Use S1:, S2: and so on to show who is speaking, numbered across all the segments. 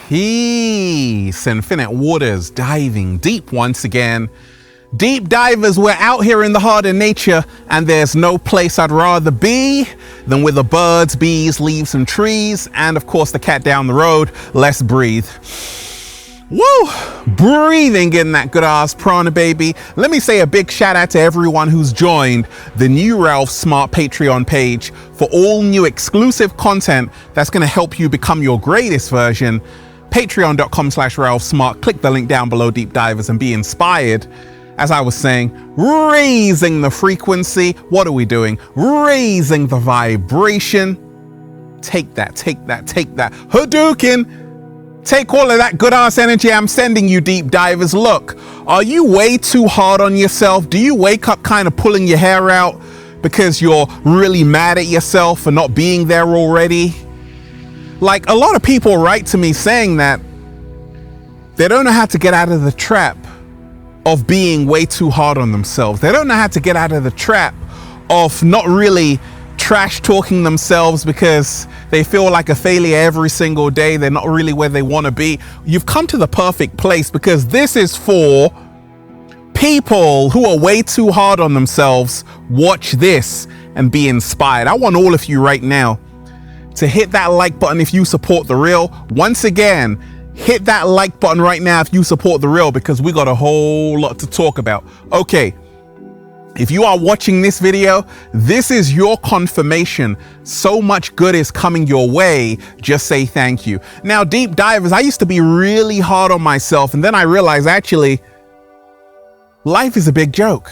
S1: Peace, infinite waters, diving deep once again. Deep divers, we're out here in the heart of nature, and there's no place I'd rather be than with the birds, bees, leaves, and trees, and of course the cat down the road. Let's breathe. Woo! Breathing in that good ass prana, baby. Let me say a big shout out to everyone who's joined the new Ralph Smart Patreon page for all new exclusive content that's going to help you become your greatest version. Patreon.com/Ralph Smart. Click the link down below, deep divers, and be inspired. As I was saying, raising the frequency. What are we doing? Raising the vibration. Take that, take that, take that. Hadouken! Take all of that good ass energy I'm sending you, deep divers. Look, are you way too hard on yourself? Do you wake up kind of pulling your hair out because you're really mad at yourself for not being there already? Like, a lot of people write to me saying that they don't know how to get out of the trap of being way too hard on themselves. They don't know how to get out of the trap of not really trash talking themselves because they feel like a failure every single day. They're not really where they want to be. You've come to the perfect place, because this is for people who are way too hard on themselves. Watch this and be inspired. I want all of you right now to hit that like button if you support the real. Once again, hit that like button right now if you support the real, because we got a whole lot to talk about. Okay, if you are watching this video, this is your confirmation. So much good is coming your way. Just say thank you. Now, deep divers, I used to be really hard on myself, and then I realized actually life is a big joke.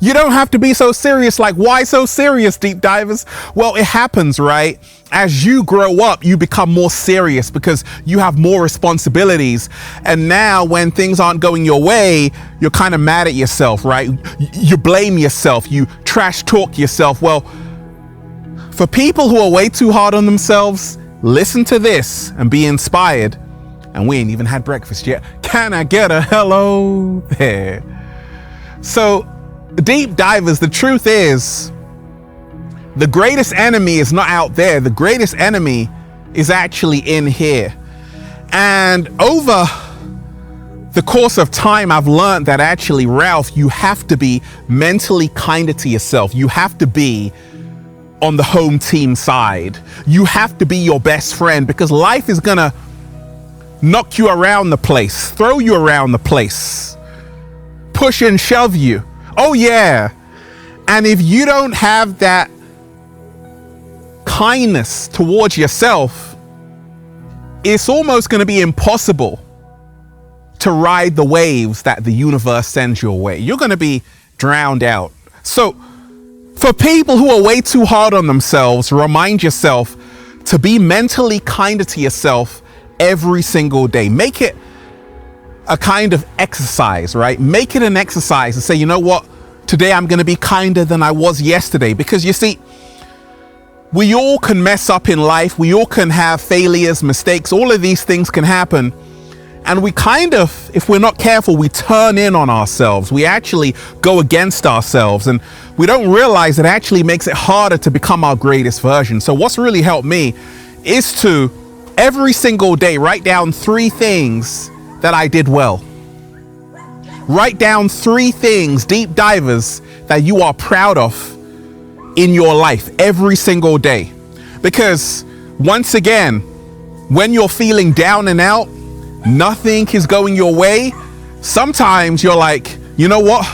S1: You don't have to be so serious. Like, why so serious, deep divers? Well, it happens, right? As you grow up, you become more serious because you have more responsibilities. And now when things aren't going your way, you're kind of mad at yourself, right? You blame yourself, you trash talk yourself. Well, for people who are way too hard on themselves, listen to this and be inspired. And we ain't even had breakfast yet. Can I get a hello there? So, deep divers, the truth is, the greatest enemy is not out there. The greatest enemy is actually in here. And over the course of time, I've learned that actually, Ralph, you have to be mentally kinder to yourself. You have to be on the home team side. You have to be your best friend, because life is gonna knock you around the place, throw you around the place, push and shove you. Oh yeah. And if you don't have that kindness towards yourself, it's almost going to be impossible to ride the waves that the universe sends your way. You're going to be drowned out. So for people who are way too hard on themselves, remind yourself to be mentally kinder to yourself every single day. Make it a kind of exercise, right? Make it an exercise and say, you know what? Today I'm going to be kinder than I was yesterday. Because you see, we all can mess up in life. We all can have failures, mistakes. All of these things can happen. And we kind of, if we're not careful, we turn in on ourselves. We actually go against ourselves. And we don't realize it actually makes it harder to become our greatest version. So what's really helped me is to every single day write down 3 things that I did well. Write down 3 things, deep divers, that you are proud of in your life every single day. Because once again, when you're feeling down and out, nothing is going your way, sometimes you're like, you know what?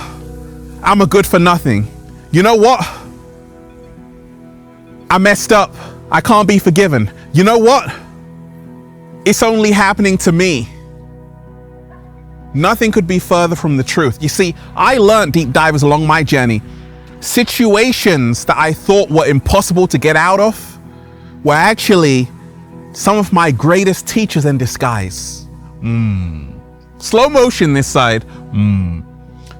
S1: I'm a good for nothing. You know what? I messed up. I can't be forgiven. You know what? It's only happening to me. Nothing could be further from the truth. You see, I learned, deep divers, along my journey, situations that I thought were impossible to get out of were actually some of my greatest teachers in disguise. Slow motion this side.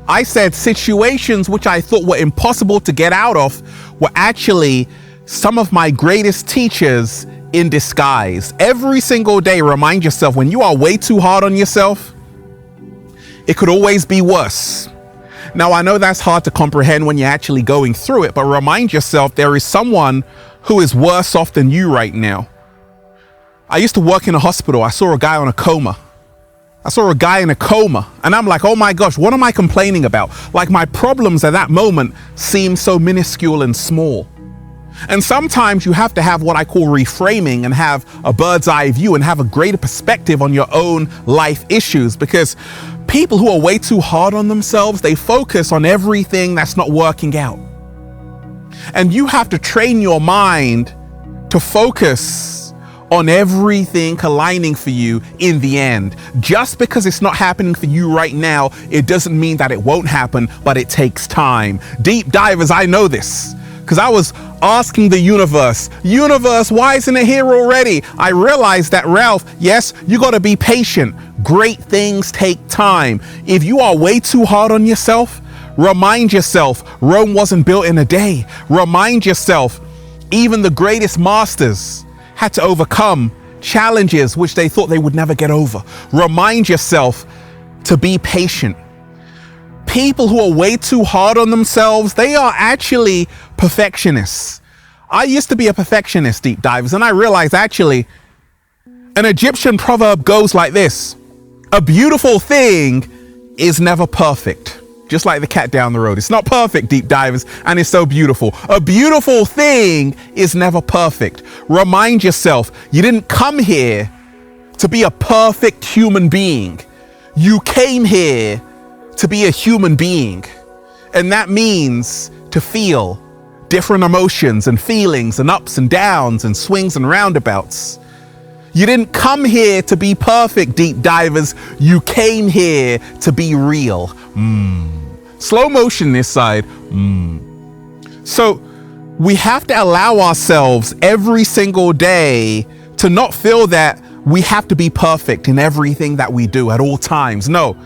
S1: I said situations which I thought were impossible to get out of were actually some of my greatest teachers in disguise. Every single day, remind yourself, when you are way too hard on yourself, it could always be worse. Now, I know that's hard to comprehend when you're actually going through it, but remind yourself there is someone who is worse off than you right now. I used to work in a hospital. I saw a guy in a coma. And I'm like, oh my gosh, what am I complaining about? Like, my problems at that moment seem so minuscule and small. And sometimes you have to have what I call reframing and have a bird's eye view and have a greater perspective on your own life issues, because people who are way too hard on themselves, they focus on everything that's not working out. And you have to train your mind to focus on everything aligning for you in the end. Just because it's not happening for you right now, it doesn't mean that it won't happen, but it takes time. Deep divers, I know this, because I was asking the universe, why isn't it here already? I realized that, Ralph, yes, you got to be patient. Great things take time. If you are way too hard on yourself, remind yourself, Rome wasn't built in a day. Remind yourself, even the greatest masters had to overcome challenges which they thought they would never get over. Remind yourself to be patient. People who are way too hard on themselves, they are actually perfectionists. I used to be a perfectionist, deep divers, and I realized actually an Egyptian proverb goes like this: a beautiful thing is never perfect. Just like the cat down the road. It's not perfect, deep divers, and it's so beautiful. A beautiful thing is never perfect. Remind yourself, you didn't come here to be a perfect human being. You came here to be a human being. And that means to feel different emotions and feelings and ups and downs and swings and roundabouts. You didn't come here to be perfect, deep divers. You came here to be real. Slow motion this side. So we have to allow ourselves every single day to not feel that we have to be perfect in everything that we do at all times. No,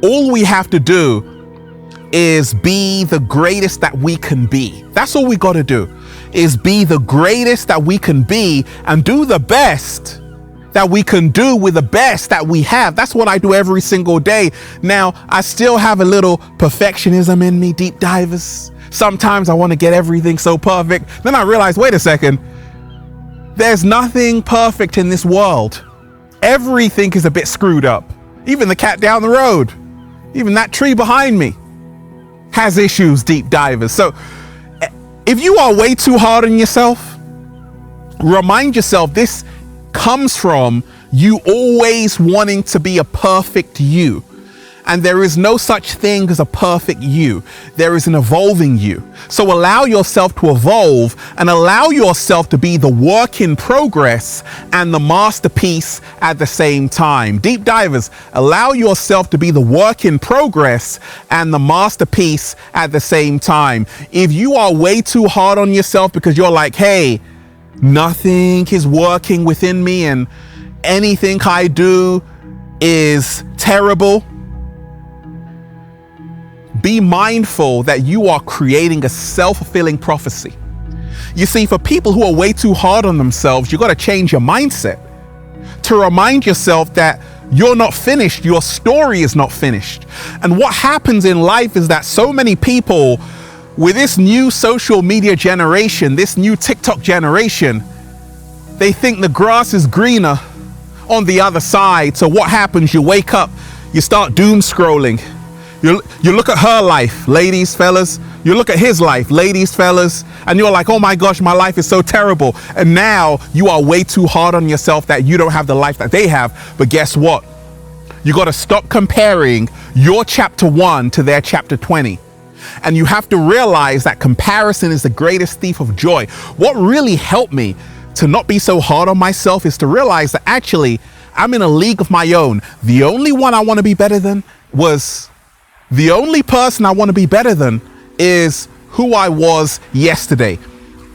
S1: all we have to do is be the greatest that we can be. That's all we got to do, is be the greatest that we can be and do the best that we can do with the best that we have. That's what I do every single day. Now, I still have a little perfectionism in me, deep divers. Sometimes I want to get everything so perfect. Then I realize, wait a second, there's nothing perfect in this world. Everything is a bit screwed up. Even the cat down the road, even that tree behind me has issues, deep divers. So if you are way too hard on yourself, remind yourself this comes from you always wanting to be a perfect you. And there is no such thing as a perfect you. There is an evolving you. So allow yourself to evolve and allow yourself to be the work in progress and the masterpiece at the same time. Deep divers, allow yourself to be the work in progress and the masterpiece at the same time. If you are way too hard on yourself because you're like, hey, nothing is working within me and anything I do is terrible, be mindful that you are creating a self-fulfilling prophecy. You see, for people who are way too hard on themselves, you got to change your mindset to remind yourself that you're not finished. Your story is not finished. And what happens in life is that so many people with this new social media generation, this new TikTok generation, they think the grass is greener on the other side. So what happens? You wake up, you start doom scrolling. You look at her life, ladies, fellas. You look at his life, ladies, fellas, and you're like, oh my gosh, my life is so terrible. And now you are way too hard on yourself that you don't have the life that they have. But guess what? You got to stop comparing your chapter 1 to their chapter 20. And you have to realize that comparison is the greatest thief of joy. What really helped me to not be so hard on myself is to realize that actually I'm in a league of my own. The only one I want to be better than the only person I want to be better than is who I was yesterday.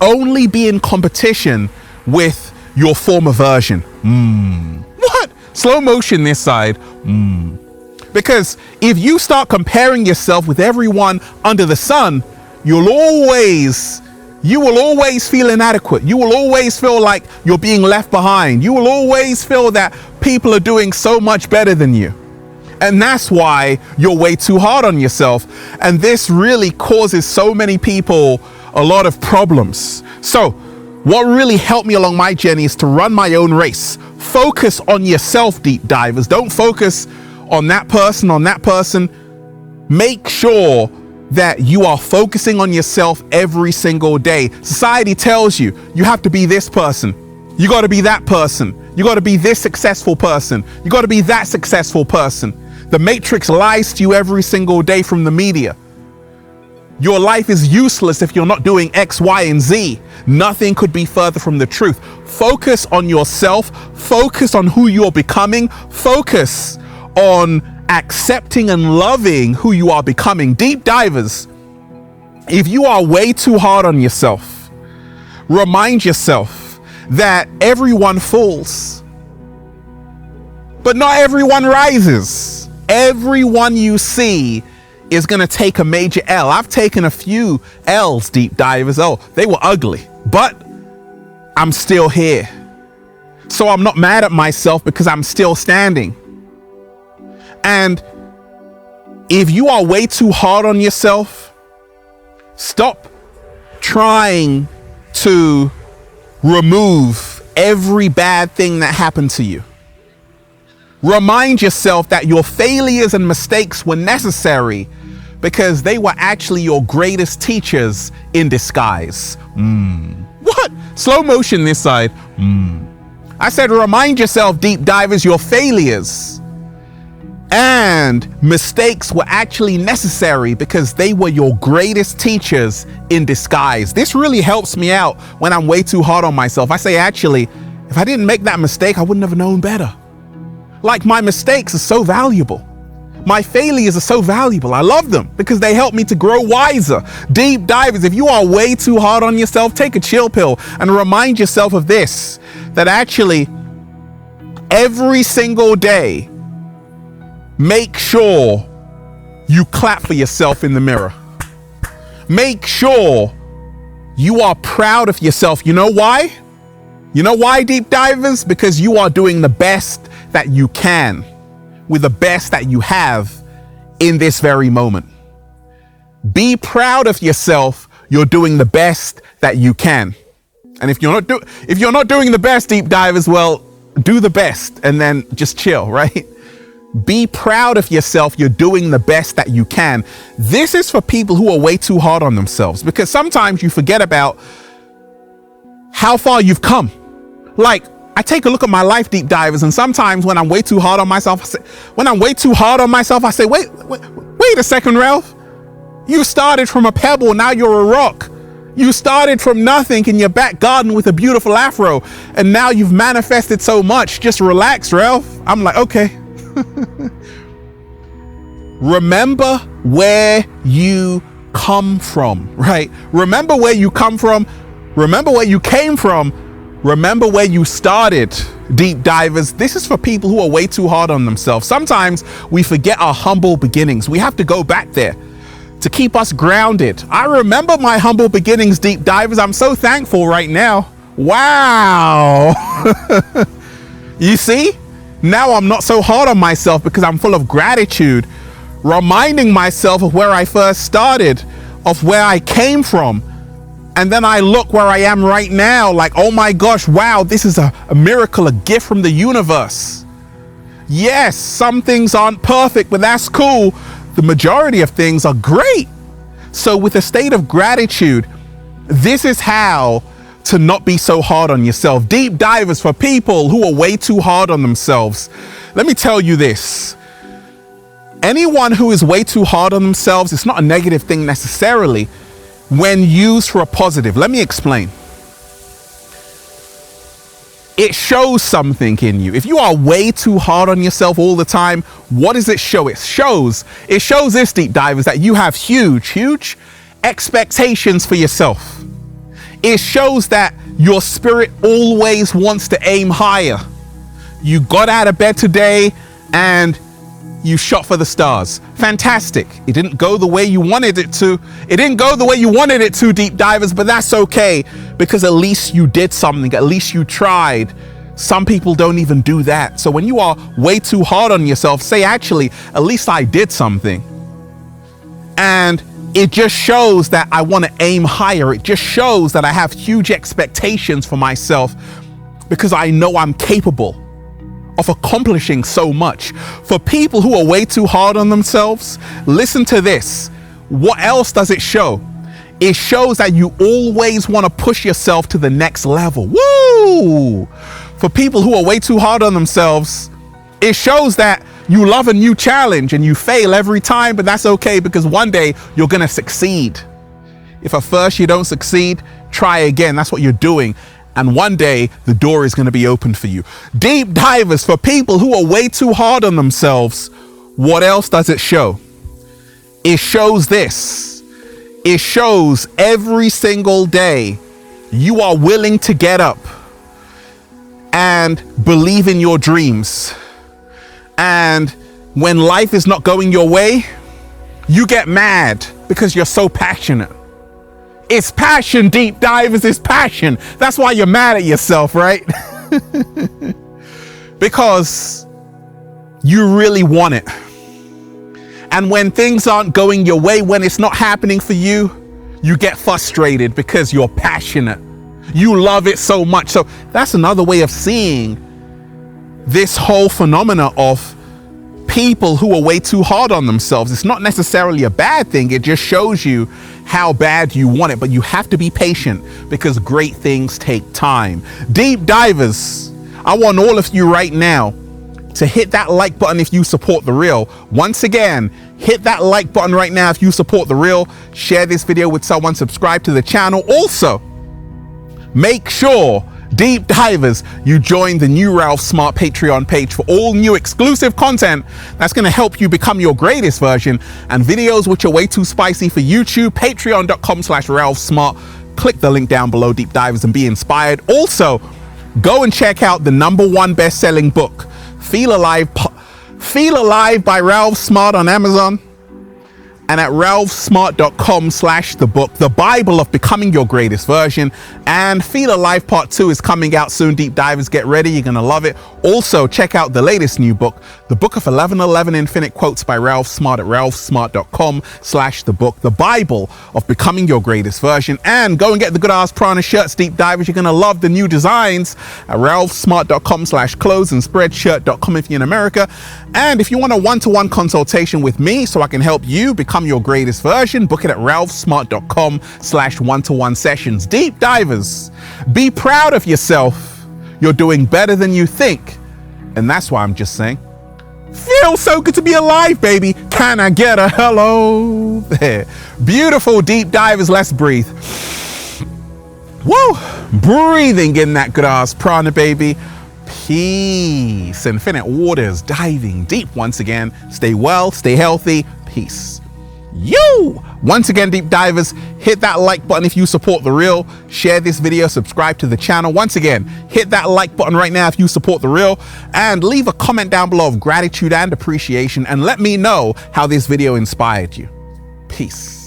S1: Only be in competition with your former version. What? Slow motion this side. Because if you start comparing yourself with everyone under the sun, you will always feel inadequate. You will always feel like you're being left behind. You will always feel that people are doing so much better than you. And that's why you're way too hard on yourself. And this really causes so many people a lot of problems. So What really helped me along my journey is to run my own race. Focus on yourself, deep divers. Don't focus on that person. Make sure that you are focusing on yourself every single day. Society tells you have to be this person. You got to be that person. You got to be this successful person. You got to be that successful person. The Matrix lies to you every single day from the media. Your life is useless if you're not doing X, Y, and Z. Nothing could be further from the truth. Focus on yourself. Focus on who you're becoming. Focus on accepting and loving who you are becoming. Deep divers, if you are way too hard on yourself, remind yourself that everyone falls, but not everyone rises. Everyone you see is going to take a major L. I've taken a few L's, deep divers. Oh, they were ugly, but I'm still here. So I'm not mad at myself because I'm still standing. And if you are way too hard on yourself, stop trying to remove every bad thing that happened to you. Remind yourself that your failures and mistakes were necessary because they were actually your greatest teachers in disguise. What? Slow motion this side. I said remind yourself, deep divers, your failures and mistakes were actually necessary because they were your greatest teachers in disguise. This really helps me out when I'm way too hard on myself. I say, actually, if I didn't make that mistake, I wouldn't have known better. Like, my mistakes are so valuable. My failures are so valuable. I love them because they help me to grow wiser. Deep divers, if you are way too hard on yourself, take a chill pill and remind yourself of this, that actually every single day, make sure you clap for yourself in the mirror. Make sure you are proud of yourself. You know why? You know why, deep divers? Because you are doing the best that you can with the best that you have in this very moment. Be proud of yourself. You're doing the best that you can. And if you're not doing the best, deep divers, well, do the best and then just chill, right? Be proud of yourself. You're doing the best that you can. This is for people who are way too hard on themselves, because sometimes you forget about how far you've come. Like, I take a look at my life, deep divers, and sometimes when I'm way too hard on myself, I say, wait a second, Ralph. You started from a pebble, now you're a rock. You started from nothing in your back garden with a beautiful afro, and now you've manifested so much. Just relax, Ralph. I'm like, okay. Remember where you come from, right? Remember where you come from. Remember where you came from. Remember where you started, deep divers. This is for people who are way too hard on themselves. Sometimes we forget our humble beginnings. We have to go back there to keep us grounded. I remember my humble beginnings, deep divers. I'm so thankful right now. Wow. You see? Now I'm not so hard on myself because I'm full of gratitude, reminding myself of where I first started, of where I came from. And then I look where I am right now, like, oh my gosh, wow, this is a miracle, a gift from the universe. Yes, some things aren't perfect, but that's cool. The majority of things are great. So with a state of gratitude, this is how to not be so hard on yourself. Deep divers, for people who are way too hard on themselves, let me tell you this. Anyone who is way too hard on themselves, it's not a negative thing necessarily when used for a positive. Let me explain. It shows something in you. If you are way too hard on yourself all the time, what does it show? It shows this, deep divers, that you have huge expectations for yourself. It shows that your spirit always wants to aim higher. You got out of bed today and you shot for the stars. Fantastic. It didn't go the way you wanted it to. It didn't go the way you wanted it to, deep divers, but that's okay, because at least you did something. At least you tried. Some people don't even do that. So when you are way too hard on yourself, say, actually, at least I did something. And It just shows that I want to aim higher. It just shows that I have huge expectations for myself because I know I'm capable of accomplishing so much. For people who are way too hard on themselves, listen to this. What else does it show? It shows that you always want to push yourself to the next level. Woo! For people who are way too hard on themselves, it shows that you love a new challenge and you fail every time, but that's okay because one day you're going to succeed. If at first you don't succeed, try again. That's what you're doing. And one day the door is going to be opened for you. Deep divers, for people who are way too hard on themselves, what else does it show? It shows this. It shows every single day you are willing to get up and believe in your dreams. And when life is not going your way, you get mad because you're so passionate. It's passion, deep divers, it's passion. That's why you're mad at yourself, right? Because you really want it. And when things aren't going your way, when it's not happening for you, you get frustrated because you're passionate. You love it so much. So that's another way of seeing this whole phenomena of people who are way too hard on themselves. It's not necessarily a bad thing. It just shows you how bad you want it, but you have to be patient because great things take time. Deep divers, I want all of you right now to hit that like button if you support The Real. Once again, hit that like button right now if you support The Real. Share this video with someone, subscribe to the channel. Also, make sure, deep divers, you join the new Ralph Smart Patreon page for all new exclusive content that's going to help you become your greatest version, and videos which are way too spicy for YouTube. Patreon.com/Ralph Smart. Click the link down below, deep divers, and be inspired. Also, go and check out the #1 best-selling book, Feel Alive by Ralph Smart, on Amazon, and at ralphsmart.com/the-book, the Bible of becoming your greatest version. And Feel Alive Part 2 is coming out soon. Deep divers, get ready. You're going to love it. Also, check out the latest new book, The Book of 1111 Infinite Quotes by Ralph Smart, at ralphsmart.com/the-book, the Bible of becoming your greatest version. And go and get the Good Ass Prana shirts, deep divers. You're going to love the new designs at ralphsmart.com/clothes and spreadshirt.com if you're in America. And if you want a one-to-one consultation with me so I can help you become your greatest version, book it at ralphsmart.com/one-to-one sessions. Deep divers, be proud of yourself. You're doing better than you think. And that's why I'm just saying, feels so good to be alive, baby. Can I get a hello there? Beautiful deep divers, let's breathe. Woo! Breathing in that good ass prana, baby. Peace. Infinite waters, diving deep once again. Stay well, stay healthy. Peace. You! Once again, deep divers, hit that like button if you support The Real. Share this video, subscribe to the channel. Once again, hit that like button right now if you support The Real, and leave a comment down below of gratitude and appreciation, and let me know how this video inspired you. Peace.